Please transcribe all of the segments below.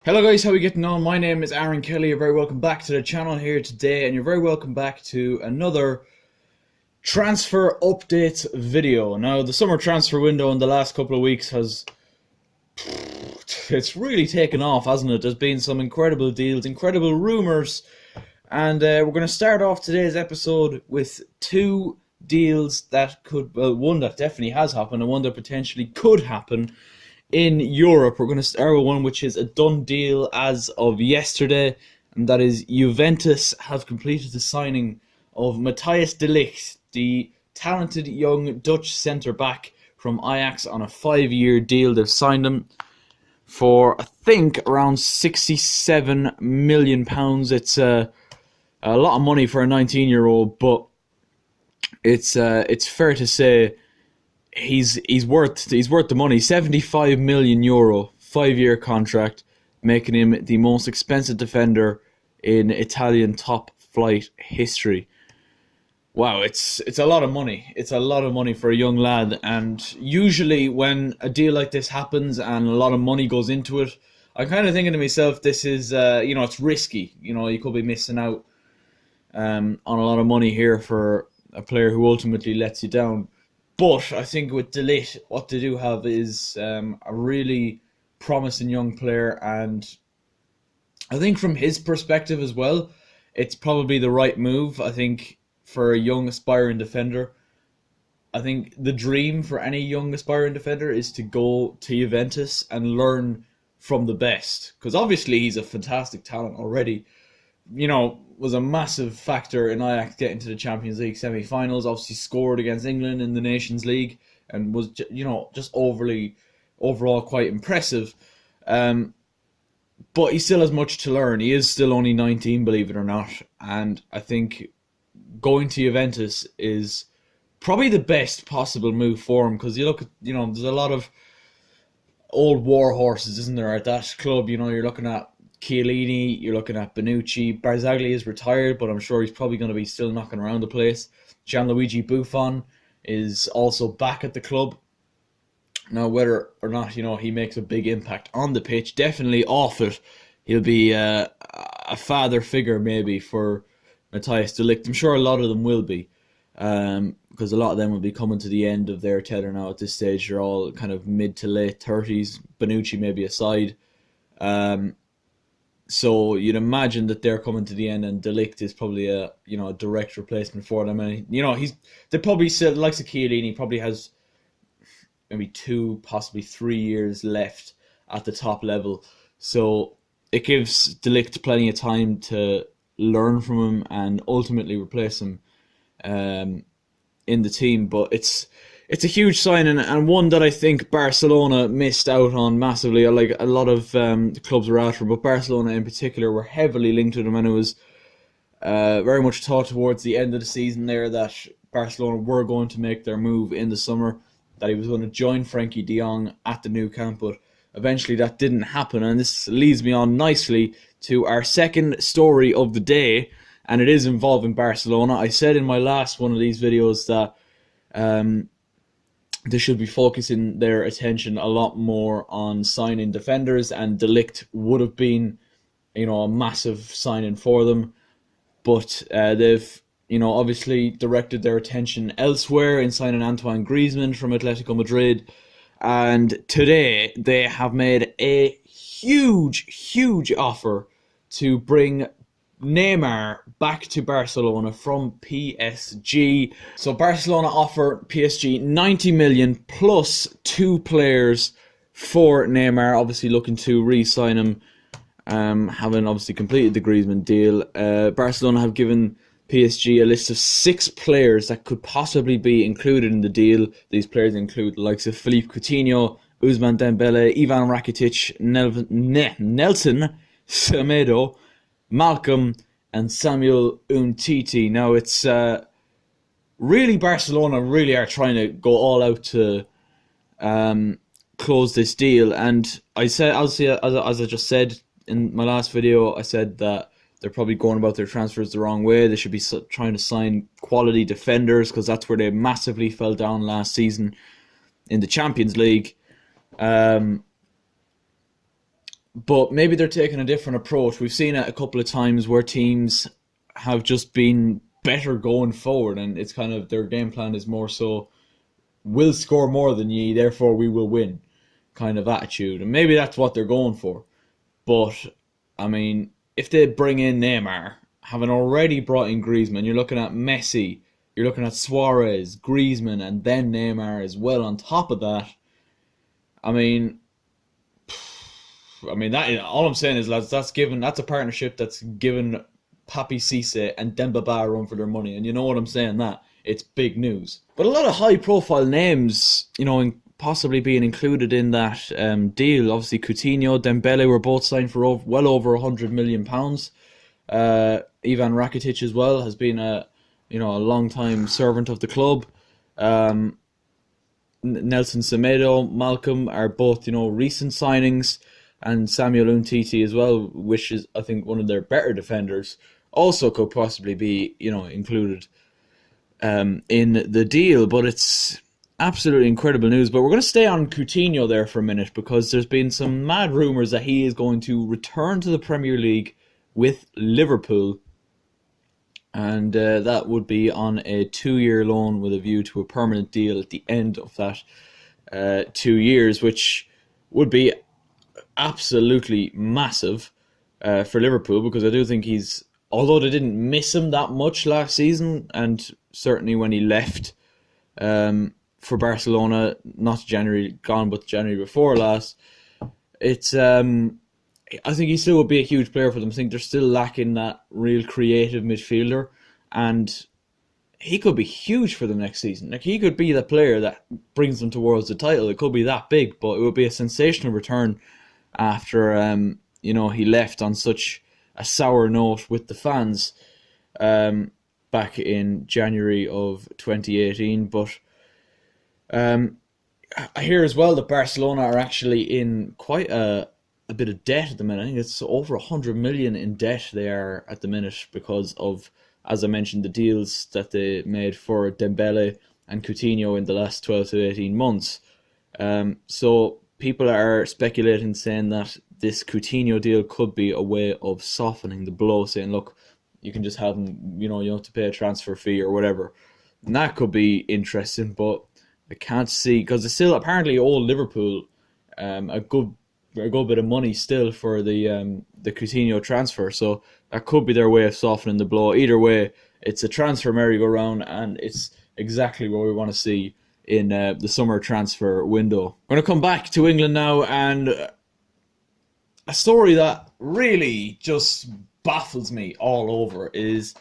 Hello guys, how are we getting on? My name is Aaron Kelly. You're very welcome back to the channel here today, and you're very welcome back to another transfer update video. Now, the summer transfer window in the last couple of weeks it's really taken off, hasn't it? There's been some incredible deals, incredible rumours, and we're going to start off today's episode with two deals that could, well, one that definitely has happened and one that potentially could happen in Europe. We're going to start with one which is a done deal as of yesterday, and that is Juventus have completed the signing of Matthijs de Ligt, the talented young Dutch centre-back from Ajax, on a 5-year deal. They've signed him for, I think, around £67 million. It's a lot of money for a 19-year-old, but it's fair to say he's worth the money. 75 million euro, 5-year contract, making him the most expensive defender in Italian top flight history. Wow, it's a lot of money. It's a lot of money for a young lad, and usually when a deal like this happens and a lot of money goes into it, I'm kind of thinking to myself, this is it's risky. You could be missing out on a lot of money here for a player who ultimately lets you down. But I think with De Ligt, what they do have is a really promising young player, and I think from his perspective as well, it's probably the right move. I think for a young aspiring defender, I think the dream for any young aspiring defender is to go to Juventus and learn from the best, because obviously he's a fantastic talent already. Was a massive factor in Ajax getting to the Champions League semi-finals. Obviously scored against England in the Nations League and was, just overall quite impressive. But he still has much to learn. He is still only 19, believe it or not. And I think going to Juventus is probably the best possible move for him, because you look at, there's a lot of old war horses, isn't there, at that club? You're looking at Chiellini, you're looking at Bonucci. Barzagli is retired, but I'm sure he's probably going to be still knocking around the place. Gianluigi Buffon is also back at the club. Now, whether or not, he makes a big impact on the pitch, definitely off it, he'll be a father figure maybe for Matthijs de Ligt. I'm sure a lot of them will be, because a lot of them will be coming to the end of their tether now at this stage. They're all kind of mid to late 30s, Bonucci maybe aside. So you'd imagine that they're coming to the end, and De Ligt is probably a direct replacement for them. And they probably still, likes of Chiellini, probably has maybe 2, possibly 3 years left at the top level. So it gives De Ligt plenty of time to learn from him and ultimately replace him in the team. But it's a huge signing, and one that I think Barcelona missed out on massively. Like, a lot of the clubs were after, but Barcelona in particular were heavily linked to them, and it was very much thought towards the end of the season there that Barcelona were going to make their move in the summer, that he was going to join Frankie de Jong at the new camp, but eventually that didn't happen. And this leads me on nicely to our second story of the day, and it is involving Barcelona. I said in my last one of these videos that they should be focusing their attention a lot more on signing defenders, and De Ligt would have been, a massive signing for them. But they've, obviously directed their attention elsewhere in signing Antoine Griezmann from Atletico Madrid. And today they have made a huge offer to bring Neymar back to Barcelona from PSG. So Barcelona offer PSG 90 million plus 2 players for Neymar, obviously looking to re-sign him, having obviously completed the Griezmann deal. Barcelona have given PSG a list of 6 players that could possibly be included in the deal. These players include the likes of Philippe Coutinho, Ousmane Dembele, Ivan Rakitic, Nelson Semedo, Malcolm, and Samuel Umtiti. Now, it's really, Barcelona really are trying to go all out to close this deal. And I said, obviously, as I just said in my last video, I said that they're probably going about their transfers the wrong way. They should be trying to sign quality defenders, because that's where they massively fell down last season in the Champions League. but maybe they're taking a different approach. We've seen it a couple of times where teams have just been better going forward, and it's kind of their game plan is more so we'll score more than ye, therefore we will win kind of attitude. And maybe that's what they're going for. But, I mean, if they bring in Neymar, having already brought in Griezmann, you're looking at Messi, you're looking at Suarez, Griezmann, and then Neymar as well on top of that. I mean, that all I'm saying is, lads, that's a partnership that's given Papi Cisse and Demba Ba a run for their money, and you know what I'm saying. That it's big news. But a lot of high-profile names, possibly being included in that deal. Obviously, Coutinho, Dembele were both signed for well over £100 million. Ivan Rakitic as well has been a long-time servant of the club. Nelson Semedo, Malcolm are both recent signings, and Samuel Umtiti as well, which is I think one of their better defenders, also could possibly be included in the deal. But it's absolutely incredible news. But we're going to stay on Coutinho there for a minute, because there's been some mad rumours that he is going to return to the Premier League with Liverpool, and that would be on a 2-year loan with a view to a permanent deal at the end of that 2 years, which would be absolutely massive for Liverpool, because I do think although they didn't miss him that much last season, and certainly when he left for Barcelona, not January gone, but January before last, it's I think he still would be a huge player for them. I think they're still lacking that real creative midfielder, and he could be huge for them next season. Like, he could be the player that brings them towards the title. It could be that big, but it would be a sensational return after he left on such a sour note with the fans back in January of 2018. But I hear as well that Barcelona are actually in quite a bit of debt at the minute. I think it's over 100 million in debt they are at the minute, because of, as I mentioned, the deals that they made for Dembele and Coutinho in the last 12 to 18 months. So people are speculating, saying that this Coutinho deal could be a way of softening the blow, saying, look, you can just have him, you don't have to pay a transfer fee or whatever. And that could be interesting, but I can't see, because they still apparently owe Liverpool a good bit of money still for the Coutinho transfer, so that could be their way of softening the blow. Either way, it's a transfer merry-go-round, and it's exactly what we want to see in the summer transfer window. We're going to come back to England now, and a story that really just baffles me all over is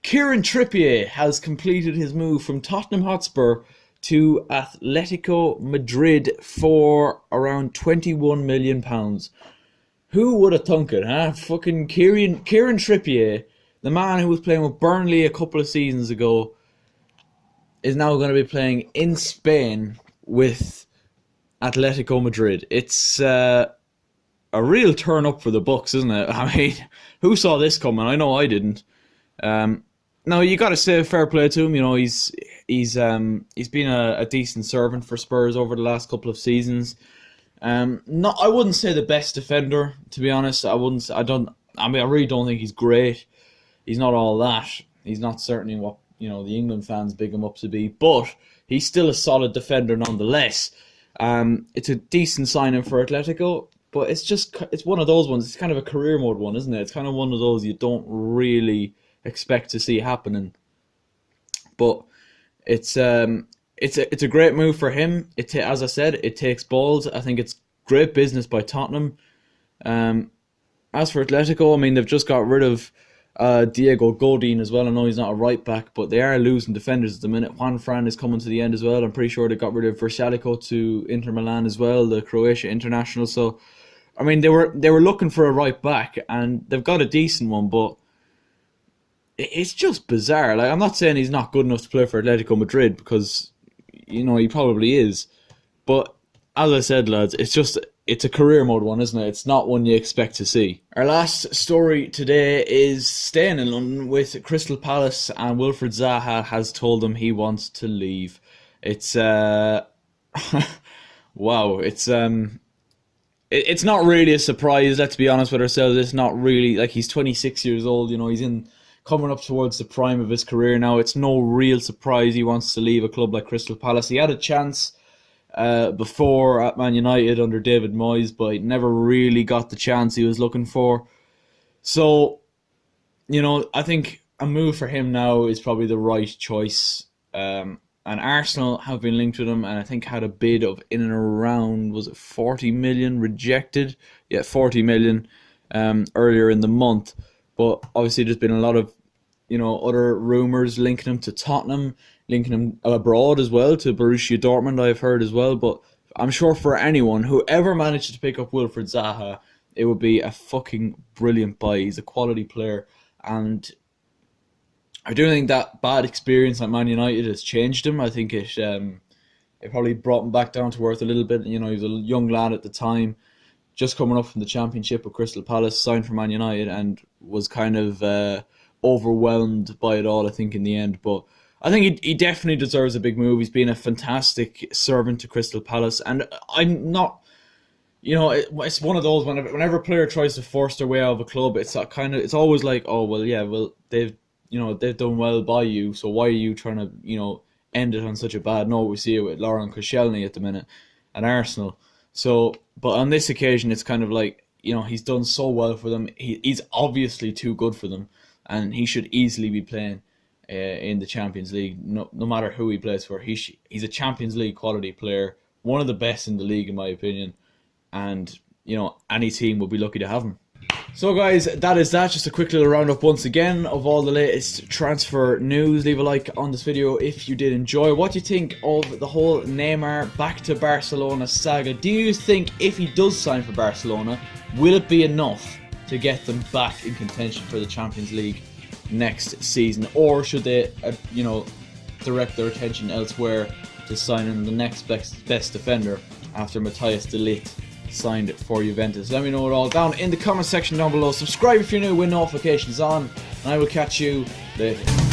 Kieran Trippier has completed his move from Tottenham Hotspur to Atletico Madrid for around £21 million. Who would have thunk it, huh? Fucking Kieran Trippier, the man who was playing with Burnley a couple of seasons ago, is now going to be playing in Spain with Atletico Madrid. It's a real turn up for the Bucks, isn't it? I mean, who saw this coming? I know I didn't. No, you got to say fair play to him. He's been a decent servant for Spurs over the last couple of seasons. I wouldn't say the best defender, to be honest. I really don't think he's great. He's not all that. He's not certainly what the England fans big him up to be, but he's still a solid defender nonetheless. It's a decent signing for Atletico, but it's one of those ones. It's kind of a career mode one, isn't it? It's kind of one of those you don't really expect to see happening. But it's a great move for him. As I said, it takes balls. I think it's great business by Tottenham. As for Atletico, I mean, they've just got rid of Diego Godin as well. I know he's not a right back, but they are losing defenders at the minute. Juan Fran is coming to the end as well. I'm pretty sure they got rid of Versalico to Inter Milan as well, the Croatia international. So, I mean, they were looking for a right back, and they've got a decent one, but it's just bizarre. Like, I'm not saying he's not good enough to play for Atletico Madrid, because he probably is. But as I said, lads, it's a career mode one, isn't it? It's not one you expect to see. Our last story today is staying in London with Crystal Palace, and Wilfried Zaha has told them he wants to leave. It's wow. It's it's not really a surprise. Let's be honest with ourselves. It's not really like he's 26 years old. You know, he's in coming up towards the prime of his career now. It's no real surprise he wants to leave a club like Crystal Palace. He had a chance before at Man United under David Moyes, but he never really got the chance he was looking for. So, you know, I think a move for him now is probably the right choice. And Arsenal have been linked with him, and I think had a bid of in and around, was it 40 million rejected? Yeah, 40 million earlier in the month. But obviously there's been a lot of, you know, other rumours linking him to Tottenham, linking him abroad as well, to Borussia Dortmund, I've heard as well. But I'm sure for anyone, whoever managed to pick up Wilfried Zaha, it would be a fucking brilliant buy. He's a quality player, and I do think that bad experience at Man United has changed him. I think it probably brought him back down to earth a little bit. You know, he was a young lad at the time, just coming up from the Championship with Crystal Palace, signed for Man United, and was kind of overwhelmed by it all, I think, in the end. But I think he definitely deserves a big move. He's been a fantastic servant to Crystal Palace, and I'm not... You know, it's one of those, whenever a player tries to force their way out of a club, it's always like, oh, well, yeah, well, they've done well by you, so why are you trying to, you know, end it on such a bad note? We see it with Laurent Koscielny at the minute at Arsenal. So, but on this occasion, it's kind of like, you know, he's done so well for them. He's obviously too good for them, and he should easily be playing in the Champions League, no matter who he plays for. He's a Champions League quality player, one of the best in the league, in my opinion, and, you know, any team will be lucky to have him. So guys, that is that. Just a quick little roundup once again of all the latest transfer news. Leave a like on this video if you did enjoy. What do you think of the whole Neymar back to Barcelona saga? Do you think if he does sign for Barcelona, will it be enough to get them back in contention for the Champions League next season? Or should they, you know, direct their attention elsewhere to signing the next best defender after Matthias de Ligt signed for Juventus? Let me know it all down in the comment section down below. Subscribe if you're new with notifications on, and I will catch you later.